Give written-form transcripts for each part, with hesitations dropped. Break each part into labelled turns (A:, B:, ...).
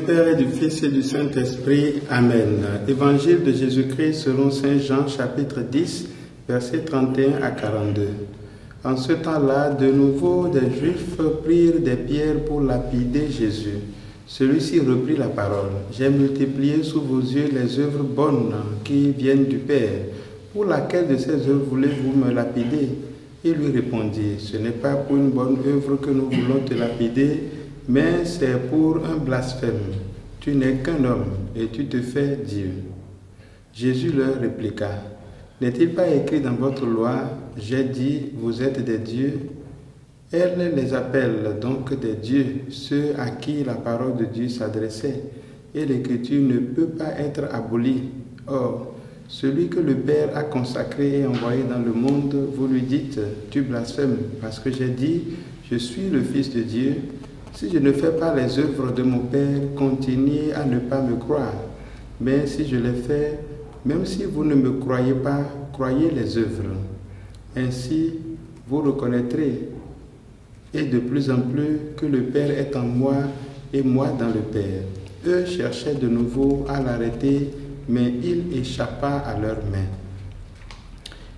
A: Père et du Fils et du Saint-Esprit. Amen. Évangile de Jésus-Christ selon Saint Jean, chapitre 10, versets 31 à 42. En ce temps-là, de nouveau, des Juifs prirent des pierres pour lapider Jésus. Celui-ci reprit la parole. « J'ai multiplié sous vos yeux les œuvres bonnes qui viennent du Père. Pour laquelle de ces œuvres voulez-vous me lapider ?» Il lui répondit, « Ce n'est pas pour une bonne œuvre que nous voulons te lapider, mais c'est pour un blasphème. Tu n'es qu'un homme et tu te fais Dieu. » Jésus leur répliqua, « N'est-il pas écrit dans votre loi, j'ai dit, vous êtes des dieux ?» Elle les appelle donc des dieux, ceux à qui la parole de Dieu s'adressait, et l'écriture ne peut pas être abolie. Or, celui que le Père a consacré et envoyé dans le monde, vous lui dites, tu blasphèmes, parce que j'ai dit, je suis le Fils de Dieu. Si je ne fais pas les œuvres de mon Père, continuez à ne pas me croire. Mais si je les fais, même si vous ne me croyez pas, croyez les œuvres. Ainsi, vous reconnaîtrez, et de plus en plus, que le Père est en moi et moi dans le Père. Eux cherchaient de nouveau à l'arrêter, mais il échappa à leurs mains.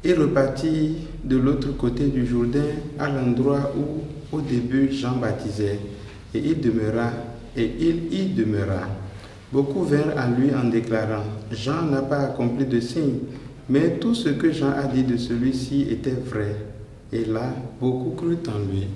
A: Il repartit de l'autre côté du Jourdain, à l'endroit où, au début, Jean baptisait, et il y demeura. Beaucoup vinrent à lui en déclarant, « Jean n'a pas accompli de signe, mais tout ce que Jean a dit de celui-ci était vrai. » Et là, beaucoup crurent en lui.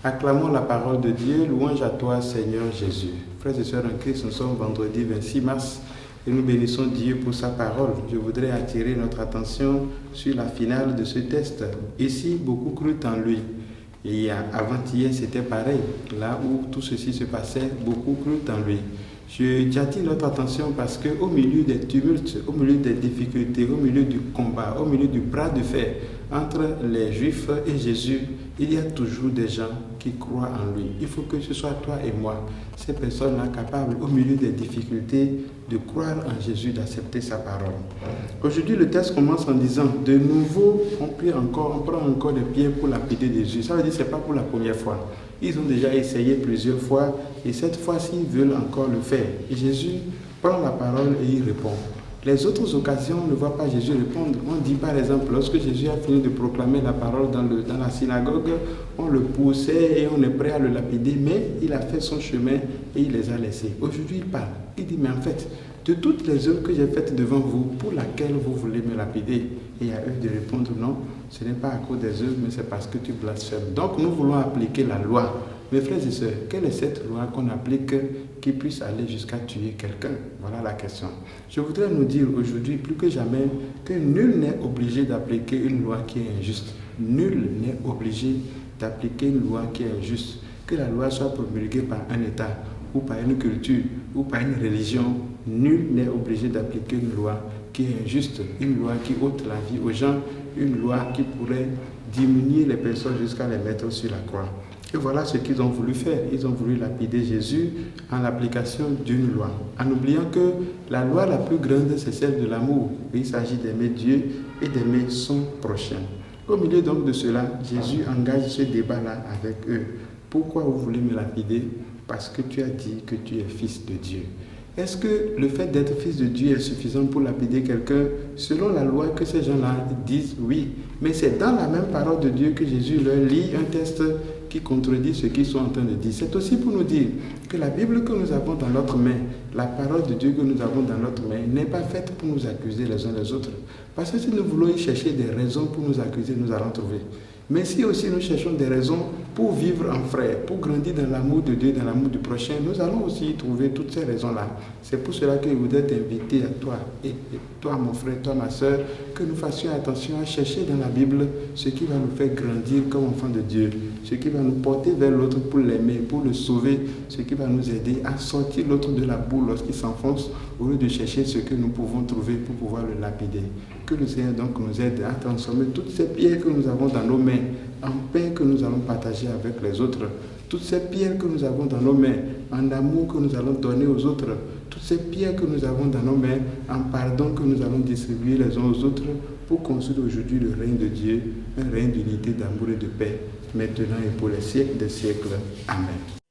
A: Acclamons la parole de Dieu, louange à toi, Seigneur Jésus. Frères et sœurs en Christ, nous sommes vendredi 26 mars et nous bénissons Dieu pour sa parole. Je voudrais attirer notre attention sur la finale de ce texte. Ici, beaucoup crurent en lui. Et avant-hier, c'était pareil. Là où tout ceci se passait, beaucoup crurent en lui. J'attire notre attention parce qu'au milieu des tumultes, au milieu des difficultés, au milieu du combat, au milieu du bras de fer entre les Juifs et Jésus, il y a toujours des gens qui croient en lui. Il faut que ce soit toi et moi, ces personnes-là capables, au milieu des difficultés, de croire en Jésus, d'accepter sa parole. Aujourd'hui, le texte commence en disant, de nouveau, on prend encore des pierres pour lapider Jésus. Ça veut dire que ce n'est pas pour la première fois. Ils ont déjà essayé plusieurs fois et cette fois-ci, ils veulent encore le faire. Et Jésus prend la parole et il répond. Les autres occasions, on ne voit pas Jésus répondre. On dit par exemple, lorsque Jésus a fini de proclamer la parole dans la synagogue, on le poussait et on est prêt à le lapider, mais il a fait son chemin et il les a laissés. Aujourd'hui, il parle. Il dit, mais en fait, de toutes les œuvres que j'ai faites devant vous, pour laquelle vous voulez me lapider? Et à eux de répondre, non, ce n'est pas à cause des œuvres, mais c'est parce que tu blasphèmes. Donc nous voulons appliquer la loi. Mes frères et sœurs, quelle est cette loi qu'on applique qui puisse aller jusqu'à tuer quelqu'un? Voilà la question. Je voudrais nous dire aujourd'hui, plus que jamais, que nul n'est obligé d'appliquer une loi qui est injuste. Nul n'est obligé d'appliquer une loi qui est injuste. Que la loi soit promulguée par un État, ou par une culture, ou par une religion, nul n'est obligé d'appliquer une loi qui est injuste, une loi qui ôte la vie aux gens, une loi qui pourrait diminuer les personnes jusqu'à les mettre sur la croix. Et voilà ce qu'ils ont voulu faire. Ils ont voulu lapider Jésus en l'application d'une loi, en oubliant que la loi la plus grande, c'est celle de l'amour. Il s'agit d'aimer Dieu et d'aimer son prochain. Au milieu donc de cela, Jésus engage ce débat-là avec eux. Pourquoi vous voulez me lapider? Parce que tu as dit que tu es fils de Dieu. Est-ce que le fait d'être fils de Dieu est suffisant pour lapider quelqu'un? Selon la loi que ces gens-là disent oui. Mais c'est dans la même parole de Dieu que Jésus leur lit un texte qui contredit ce qu'ils sont en train de dire. C'est aussi pour nous dire que la Bible que nous avons dans notre main, la parole de Dieu que nous avons dans notre main, n'est pas faite pour nous accuser les uns les autres. Parce que si nous voulons y chercher des raisons pour nous accuser, nous allons trouver. Mais si aussi nous cherchons des raisons pour vivre en frère, pour grandir dans l'amour de Dieu, dans l'amour du prochain, nous allons aussi y trouver toutes ces raisons-là. C'est pour cela que je voudrais t'inviter à toi, et toi mon frère, toi ma soeur, que nous fassions attention à chercher dans la Bible ce qui va nous faire grandir comme enfants de Dieu, ce qui va nous porter vers l'autre pour l'aimer, pour le sauver, ce qui va nous aider à sortir l'autre de la boue lorsqu'il s'enfonce, au lieu de chercher ce que nous pouvons trouver pour pouvoir le lapider. Que le Seigneur donc nous aide à transformer toutes ces pierres que nous avons dans nos mains en pain que nous allons partager avec les autres. Toutes ces pierres que nous avons dans nos mains en amour que nous allons donner aux autres. Toutes ces pierres que nous avons dans nos mains en pardon que nous allons distribuer les uns aux autres pour construire aujourd'hui le règne de Dieu, un règne d'unité, d'amour et de paix, maintenant et pour les siècles des siècles. Amen.